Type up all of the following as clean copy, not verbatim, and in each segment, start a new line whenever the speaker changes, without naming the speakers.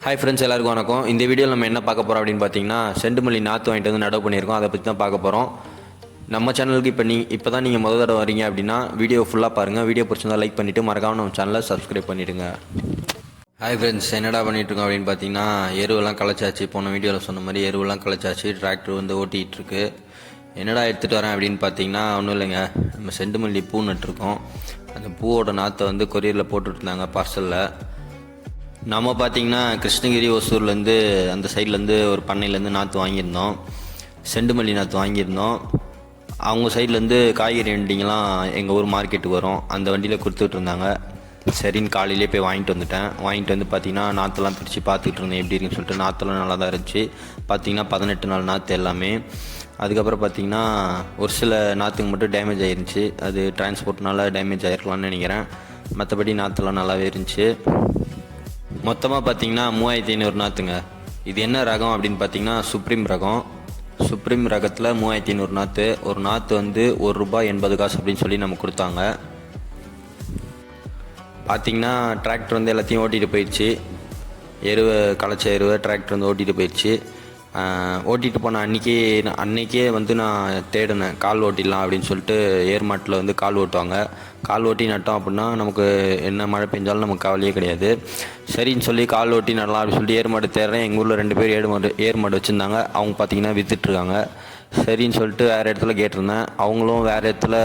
Hi friends, எல்லாருக்கும் வணக்கம். இந்த வீடியோவில் நம்ம என்ன பார்க்க போகிறோம் அப்படின்னு பார்த்தீங்கன்னா, செண்டுமல்லி நாற்று வாங்கிட்டு வந்து நடவு பண்ணியிருக்கோம். அதை பற்றி தான் பார்க்க போகிறோம். நம்ம சேனலுக்கு இப்போ தான் நீங்கள் முதல் தடவை வரீங்க அப்படின்னா வீடியோ ஃபுல்லாக பாருங்கள். வீடியோ பிடிச்சிருந்தா லைக் பண்ணிவிட்டு மறக்காம நம்ம சேனலை சப்ஸ்கிரைப் பண்ணிவிடுங்க. ஹாய் ஃப்ரெண்ட்ஸ், என்னடா பண்ணிகிட்ருக்கோம் அப்படின்னு பார்த்தீங்கன்னா, எருவெல்லாம் களைச்சாச்சு. போன வீடியோவில் சொன்ன மாதிரி எருவெல்லாம் களைச்சாச்சு. டிராக்டர் வந்து ஓட்டிகிட்டு இருக்கு. என்னடா எடுத்துகிட்டு வரேன் அப்படின்னு பார்த்தீங்கன்னா, ஒன்றும் இல்லைங்க, நம்ம செண்டுமல்லி பூ நட்டுருக்கோம். அந்த பூவோட நாற்றை வந்து கொரியரில் போட்டுட்ருந்தாங்க பார்சலில். நம்ம பார்த்திங்கன்னா கிருஷ்ணகிரி ஒசூர்லேருந்து அந்த சைட்லேருந்து ஒரு பண்ணையிலேருந்து நாற்று வாங்கியிருந்தோம். செண்டுமல்லி நாற்று வாங்கியிருந்தோம். அவங்க சைட்லேருந்து காய்கறி வண்டிங்கெலாம் எங்கள் ஊர் மார்க்கெட்டுக்கு வரும், அந்த வண்டியில் கொடுத்துட்டு இருந்தாங்க. சரின்னு காலையிலே போய் வாங்கிட்டு வந்துட்டேன். வாங்கிட்டு வந்து பார்த்திங்கன்னா நாற்றெல்லாம் பிரித்து பார்த்துக்கிட்டு இருந்தேன் எப்படி இருக்குன்னு சொல்லிட்டு. நாற்றெல்லாம் நல்லா தான் இருந்துச்சு. பார்த்திங்கன்னா 18 நாள் நாற்று எல்லாமே. அதுக்கப்புறம் பார்த்திங்கன்னா ஒரு சில நாற்றுக்கு மட்டும் டேமேஜ் ஆகிருந்துச்சு. அது டிரான்ஸ்போர்ட்னால டேமேஜ் ஆகிருக்கலாம்னு நினைக்கிறேன். மற்றபடி நாற்றெல்லாம் நல்லாவே இருந்துச்சு. மொத்தமாக பார்த்தீங்கன்னா 3500 நாற்றுங்க. இது என்ன ரகம் அப்படின்னு பார்த்தீங்கன்னா சுப்ரீம் ரகம். சுப்ரீம் ரகத்தில் 3500 நாற்று. ஒரு நாற்று வந்து ₹1.80 அப்படின்னு சொல்லி நம்ம கொடுத்தாங்க. பார்த்திங்கன்னா டிராக்டர் வந்து எல்லாத்தையும் ஓட்டிகிட்டு போயிடுச்சு. களைச்ச எருவை டிராக்டர் வந்து ஓட்டிகிட்டு போயிடுச்சு. ஓட்டிகிட்டு போன அன்றைக்கே வந்து நான் தேடினேன், கால் ஓட்டிடலாம் அப்படின்னு சொல்லிட்டு. ஏர்மாட்டில் வந்து கால் ஓட்டுவாங்க. கால் ஓட்டி நட்டோம் அப்படின்னா நமக்கு என்ன மழை பெஞ்சாலும் நமக்கு கவலையே கிடையாது. சரின்னு சொல்லி கால் ஓட்டி நடலாம் அப்படின்னு சொல்லிட்டு ஏர்மாடு தேடுறேன். எங்கள் ஊரில் 2 பேர் ஏர்மாடு வச்சுருந்தாங்க. அவங்க பார்த்திங்கன்னா விற்றுட்ருக்காங்க. சரின்னு சொல்லிட்டு வேறு இடத்துல கேட்டிருந்தேன். அவங்களும் வேறு இடத்துல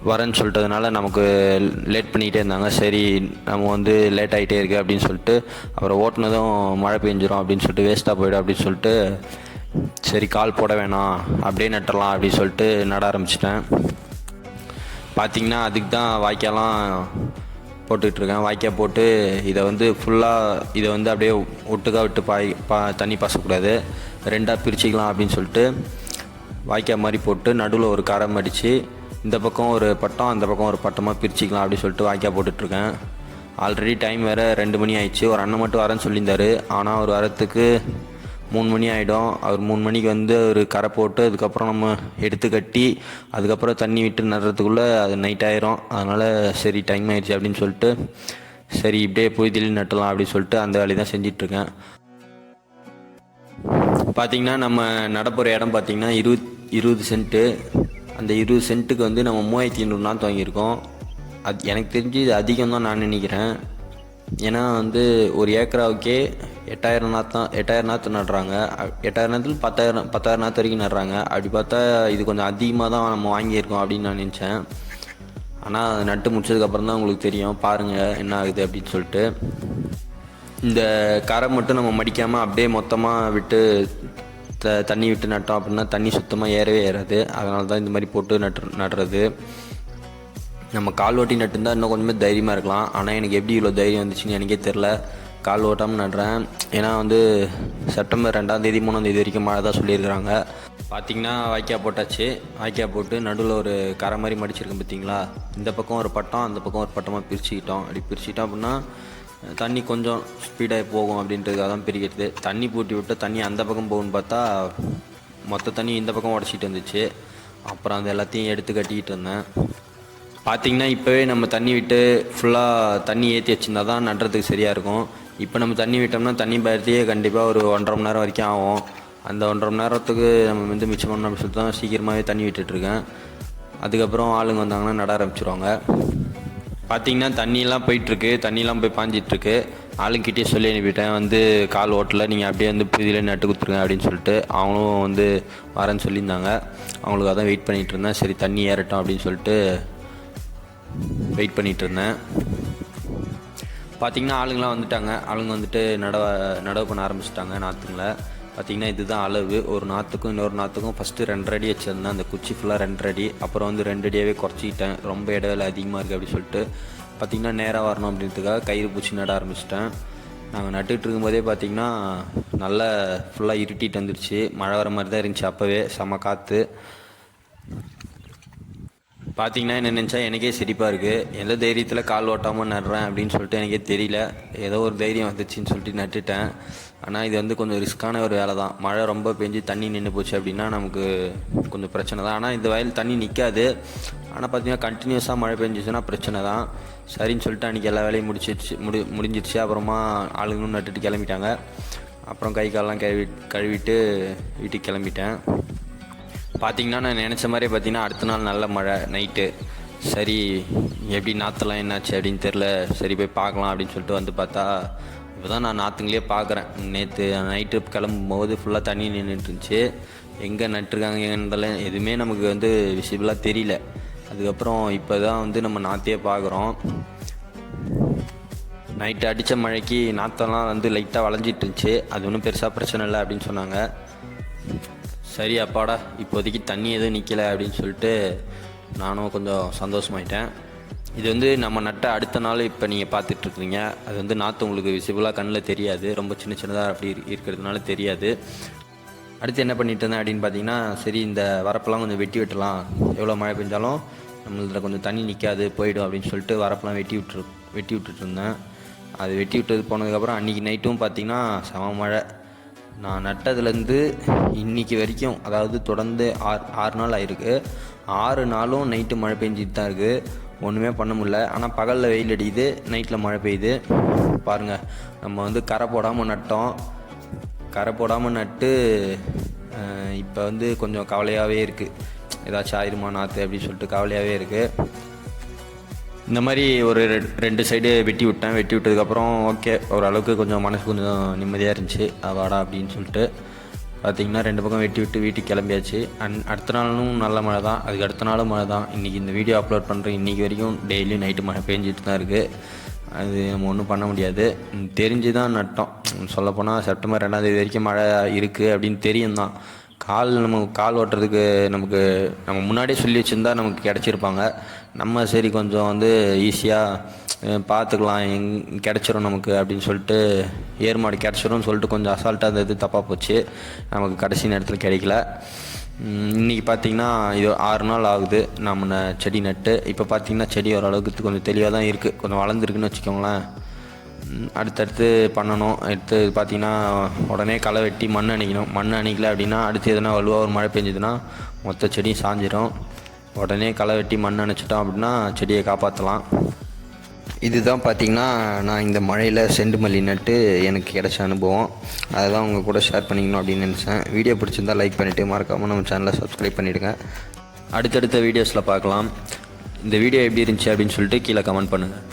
வரேன்னு சொல்லிட்டதுனால நமக்கு லேட் பண்ணிக்கிட்டே இருந்தாங்க. சரி, நம்ம வந்து லேட் ஆகிட்டே இருக்குது அப்படின்னு சொல்லிட்டு, அப்புறம் ஓட்டுனதும் மழை பெஞ்சிரும் அப்படின்னு சொல்லிட்டு, வேஸ்ட்டாக போய்டும் அப்படின்னு சொல்லிட்டு, சரி கால் போட வேணாம் அப்படியே நட்டுடலாம் அப்படின்னு சொல்லிட்டு நட ஆரம்பிச்சிட்டேன். பார்த்திங்கன்னா அதுக்கு தான் வாய்க்காலாம் போட்டுட்ருக்கேன். வாய்க்கால் போட்டு இதை வந்து ஃபுல்லாக இதை வந்து அப்படியே ஒட்டுக்காக விட்டு தண்ணி பாசக்கூடாது, 2ஆக பிரிச்சுக்கலாம் அப்படின்னு சொல்லிட்டு வாய்க்கால் மாதிரி போட்டு நடுவில் ஒரு கரை மடித்து இந்த பக்கம் ஒரு பட்டம் அந்த பக்கம் ஒரு பட்டமாக பிரிச்சுக்கலாம் அப்படின்னு சொல்லிட்டு வாய்க்கால் போட்டுட்ருக்கேன். ஆல்ரெடி டைம் வேறு 2 மணி ஆயிடுச்சு. ஒரு அண்ணன் மட்டும் வரேன்னு சொல்லியிருந்தார். ஆனால் அவர் வரத்துக்கு 3 மணி ஆகிடும். அவர் 3 மணிக்கு வந்து ஒரு கரை போட்டு அதுக்கப்புறம் நம்ம எடுத்து கட்டி அதுக்கப்புறம் தண்ணி விட்டு நடுறதுக்குள்ளே அது நைட் ஆயிரும். அதனால் சரி டைம் ஆயிடுச்சு அப்படின்னு சொல்லிட்டு, சரி இப்படியே போய் திடீர்னு நட்டலாம் அப்படின்னு சொல்லிட்டு அந்த வேலையை தான் செஞ்சிட்ருக்கேன். பார்த்திங்கன்னா நம்ம நடப்புற இடம் பார்த்திங்கன்னா 20 சென்ட்டு. அந்த 20 சென்ட்டுக்கு வந்து நம்ம 3500 நாற்று வாங்கியிருக்கோம். அது எனக்கு தெரிஞ்சு இது அதிகம் தான் நான் நினைக்கிறேன். ஏன்னா வந்து ஒரு ஏக்கராவுக்கே 8000 நாற்று நடுறாங்க. 8000 நாற்றுல 10,000 நாற்று வரைக்கும் நடுறாங்க. அப்படி பார்த்தா இது கொஞ்சம் அதிகமாக தான் நம்ம வாங்கியிருக்கோம் அப்படின்னு நான் நினச்சேன். ஆனால் அது நட்டு முடிச்சதுக்கப்புறம் தான் உங்களுக்கு தெரியும். பாருங்கள் என்ன ஆகுது அப்படின்னு சொல்லிட்டு. இந்த கரை மட்டும் நம்ம மடிக்காமல் அப்படியே மொத்தமாக விட்டு தண்ணி விட்டு நட்டோம் அப்படின்னா தண்ணி சுத்தமாக ஏறவே ஏறாது. அதனால தான் இந்த மாதிரி போட்டு நடுறது. நம்ம கால் ஓட்டி நட்டுருந்தால் இன்னும் கொஞ்சமே தைரியமாக இருக்கலாம். ஆனால் எனக்கு எப்படி இவ்வளோ தைரியம் வந்துச்சுன்னு எனக்கே தெரில. கால் ஓட்டாமல் நடுறேன். ஏன்னா வந்து செப்டம்பர் 2ஆம் தேதி 3ஆம் தேதி வரைக்கும் மழை தான் சொல்லியிருக்கிறாங்க. பார்த்திங்கன்னா வாய்க்கால் போட்டாச்சு. வாய்க்கால் போட்டு நடுவில் ஒரு கரை மாதிரி மடிச்சிருக்கேன் பார்த்திங்களா. இந்த பக்கம் ஒரு பட்டம் அந்த பக்கம் ஒரு பட்டமாக பிரிச்சுக்கிட்டோம். அப்படி பிரிச்சுக்கிட்டோம் அப்படின்னா தண்ணி கொஞ்சம் ஸ்பீடாக போகும் அப்படின்றதுக்காக தான் பிரிக்கிறது. தண்ணி பூட்டி விட்டு தண்ணி அந்த பக்கம் போகும்னு பார்த்தா மொத்த தண்ணி இந்த பக்கம் உடச்சிட்டு வந்துச்சு. அப்புறம் அந்த எல்லாத்தையும் எடுத்து கட்டிக்கிட்டு இருந்தேன். பார்த்திங்கன்னா இப்போவே நம்ம தண்ணி விட்டு ஃபுல்லாக தண்ணி ஏற்றி வச்சுருந்தா தான் நடுறதுக்கு சரியாக இருக்கும். இப்போ நம்ம தண்ணி விட்டோம்னா தண்ணி பயத்தையே கண்டிப்பாக ஒரு 1.5 மணி நேரம் வரைக்கும் ஆகும். அந்த 1.5 மணி நேரத்துக்கு நம்ம வந்து மிச்சம் பண்ணணும் அப்படின்னு சொல்லிட்டு தான் சீக்கிரமாகவே தண்ணி விட்டுட்ருக்கேன். அதுக்கப்புறம் ஆளுங்க வந்தாங்கன்னா நட ஆரம்பிச்சிருவாங்க. பார்த்திங்கன்னா தண்ணியெல்லாம் போயிட்டுருக்கு. தண்ணியெலாம் போய் பாஞ்சிட்ருக்கு. ஆளுங்கிட்டே சொல்லி அனுப்பிட்டேன், வந்து கால் ஓட்டலை, நீங்கள் அப்படியே வந்து புதியிலே நட்டு கொடுத்துருங்க அப்படின்னு சொல்லிட்டு. அவங்களும் வந்து வரேன்னு சொல்லியிருந்தாங்க. அவங்களுக்காக தான் வெயிட் பண்ணிகிட்டு இருந்தேன். சரி தண்ணி ஏறட்டும் அப்படின்னு சொல்லிட்டு வெயிட் பண்ணிகிட்டு இருந்தேன். பார்த்திங்கன்னா ஆளுங்களாம் வந்துட்டாங்க. ஆளுங்க வந்துட்டு நடவு பண்ண ஆரம்பிச்சிட்டாங்க நாற்றுங்களை. பார்த்திங்கன்னா இதுதான் அளவு. ஒரு நாற்றுக்கும் இன்னொரு நாற்றுக்கும் ஃபஸ்ட்டு 2.5 அடி வச்சுருந்தேன். அந்த குச்சி ஃபுல்லாக 2.5 அடி. அப்புறம் வந்து 2 அடியாகவே குறைச்சிக்கிட்டேன். ரொம்ப இடைவேளை அதிகமாக இருக்குது அப்படின்னு சொல்லிட்டு. பார்த்திங்கன்னா நேராக வரணும் அப்படின்றதுக்காக கயிறு பூச்சி நட ஆரம்பிச்சிட்டேன். நாங்கள் நட்டுட்டு இருக்கும்போதே பார்த்திங்கன்னா நல்லா ஃபுல்லாக இருட்டிட்டு வந்துடுச்சு. மழை வர மாதிரி தான் இருந்துச்சு. அப்போவே செம காற்று. பார்த்தீங்கன்னா என்ன நினச்சா எனக்கே சிரிப்பாக இருக்குது. எந்த தைரியத்தில் கால் ஓட்டாமல் நடுறேன் அப்படின்னு சொல்லிட்டு எனக்கே தெரியல. ஏதோ ஒரு தைரியம் வந்துச்சுன்னு சொல்லிட்டு நட்டுட்டேன். ஆனால் இது வந்து கொஞ்சம் ரிஸ்க்கான ஒரு வேலை தான். மழை ரொம்ப பெஞ்சு தண்ணி நின்று போச்சு அப்படின்னா நமக்கு கொஞ்சம் பிரச்சனை தான். ஆனால் இந்த வயல் தண்ணி நிற்காது. ஆனால் பார்த்தீங்கன்னா கண்டினியூஸாக மழை பெஞ்சிச்சுன்னா பிரச்சனை தான். சரின்னு சொல்லிட்டு அன்றைக்கி எல்லா வேலையும் முடிஞ்சிடுச்சு. அப்புறமா ஆளுங்களும் நட்டுட்டு கிளம்பிட்டாங்க. அப்புறம் கை காலெலாம் கழுவிட்டு வீட்டுக்கு கிளம்பிட்டேன். பார்த்திங்கன்னா நான் நினச்ச மாதிரியே பார்த்திங்கன்னா அடுத்த நாள் நல்ல மழை நைட்டு. சரி எப்படி நாற்றுலாம் என்னாச்சு அப்படின்னு தெரில. சரி போய் பார்க்கலாம் அப்படின்னு சொல்லிட்டு வந்து பார்த்தா இப்போ தான் நான் நாற்றுங்களே பார்க்குறேன். நேற்று நைட்டு கிளம்பும்போது ஃபுல்லாக தண்ணி நின்றுட்டு இருந்துச்சு. எங்கே நட்டுருக்காங்கன்றலாம் எதுவுமே நமக்கு வந்து விசிபிளாக தெரியல. அதுக்கப்புறம் இப்போ தான் வந்து நம்ம நாற்றையே பார்க்குறோம். நைட்டு அடித்த மழைக்கு நாற்றெல்லாம் வந்து லைட்டாக வளைஞ்சிட்டு இருந்துச்சு. அது ஒன்றும் பெருசாக பிரச்சனை இல்லை அப்படின்னு சொன்னாங்க. சரி அப்பாடா இப்போதைக்கு தண்ணி எதுவும் நிற்கலை அப்படின்னு சொல்லிட்டு நானும் கொஞ்சம் சந்தோஷமாயிட்டேன். இது வந்து நம்ம நட்ட அடுத்த நாள் இப்போ நீங்கள் பார்த்துட்ருக்குறீங்க. அது வந்து நாற்று உங்களுக்கு விசிபிளாக கண்ணில் தெரியாது. ரொம்ப சின்ன சின்னதாக அப்படி இருக்கிறதுனால தெரியாது. அடுத்து என்ன பண்ணிட்டு இருந்தேன் அப்படின்னு பார்த்தீங்கன்னா, சரி இந்த வரப்பெல்லாம் கொஞ்சம் வெட்டி விட்டுலாம். எவ்வளோ மழை பெஞ்சாலும் நம்மளதில் கொஞ்சம் தண்ணி நிற்காது போயிடும் அப்படின்னு சொல்லிட்டு வரப்பெல்லாம் வெட்டி விட்டுட்டு இருந்தேன். அது வெட்டி விட்டது போனதுக்கப்புறம் அன்றைக்கி நைட்டும் பார்த்திங்கன்னா செம மழை. நான் நட்டதுலேருந்து இன்றைக்கி வரைக்கும், அதாவது தொடர்ந்து 6 நாள் ஆகிருக்கு. 6 நாளும் நைட்டு மழை பெஞ்சிட்டு தான் இருக்குது. ஒன்றுமே பண்ண முடியல. ஆனால் பகலில் வெயில் அடிக்குது, நைட்டில் மழை பெய்யுது. பாருங்கள், நம்ம வந்து கரை போடாமல் நட்டோம். கரை போடாமல் நட்டு இப்போ வந்து கொஞ்சம் கவலையாகவே இருக்குது. ஏதாச்சும் ஆயிருமா நாற்று அப்படின்னு சொல்லிட்டு கவலையாகவே இருக்குது. இந்த மாதிரி ஒரு 2 சைடு வெட்டி விட்டதுக்கப்புறம் ஓகே, ஓரளவுக்கு கொஞ்சம் மனசு கொஞ்சம் நிம்மதியாக இருந்துச்சு. வாடா அப்படின்னு சொல்லிட்டு பார்த்திங்கன்னா 2 பக்கம் வெட்டி விட்டு வீட்டுக்கு கிளம்பியாச்சு. அடுத்த நாளும் நல்ல மழை தான், அதுக்கு அடுத்த நாளும் மழை தான். இன்றைக்கி இந்த வீடியோ அப்லோட் பண்ணுறேன். இன்றைக்கி வரைக்கும் டெய்லியும் நைட்டு மழை பெஞ்சிட்டு தான் இருக்குது. அது நம்ம ஒன்றும் பண்ண முடியாது. தெரிஞ்சு தான் நட்டோம். சொல்லப்போனால் செப்டம்பர் 2ஆம் தேதி வரைக்கும் மழை இருக்குது அப்படின்னு தெரியும் தான். கால் ஓட்டுறதுக்கு நம்ம முன்னாடியே சொல்லி வச்சுருந்தா நமக்கு கிடச்சிருப்பாங்க. நம்ம சரி கொஞ்சம் வந்து ஈஸியாக பார்த்துக்கலாம், கிடச்சிரும் நமக்கு அப்படின்னு சொல்லிட்டு ஏர்மாடு கிடச்சிரும்னு சொல்லிட்டு கொஞ்சம் அசால்ட்டாக அந்த இது தப்பாக போச்சு. நமக்கு கடைசி நேரத்தில் கிடைக்கல. இன்றைக்கி பார்த்திங்கன்னா இது 6 நாள் ஆகுது நம்ம செடி நட்டு. இப்போ பார்த்திங்கன்னா செடி ஓரளவுக்கு கொஞ்சம் தெளிவாக தான் இருக்குது. கொஞ்சம் வளர்ந்துருக்குன்னு வச்சுக்கோங்களேன். அடுத்தடுத்து பண்ணணும். அடுத்து பார்த்திங்கன்னா உடனே களை வெட்டி மண் அணைக்கணும். மண் அணைக்கல அப்படின்னா அடுத்து எதனா வலுவாக ஒரு மழை பெஞ்சுதுன்னா மொத்த செடியும் சாஞ்சிடும். உடனே களை வெட்டி மண் அணைச்சிட்டோம் அப்படின்னா செடியை காப்பாற்றலாம். இதுதான் பார்த்திங்கன்னா நான் இந்த மழையில் செண்டு மல்லி நட்டு எனக்கு கிடைச்ச அனுபவம். அதுதான் உங்கள் கூட ஷேர் பண்ணிக்கணும் அப்படின்னு நினச்சேன். வீடியோ பிடிச்சிருந்தா லைக் பண்ணிவிட்டு மறக்காமல் நம்ம சேனலை சப்ஸ்கிரைப் பண்ணிவிடுங்க. அடுத்தடுத்த வீடியோஸில் பார்க்கலாம். இந்த வீடியோ எப்படி இருந்துச்சு அப்படின்னு சொல்லிட்டு கீழே கமெண்ட் பண்ணுங்கள்.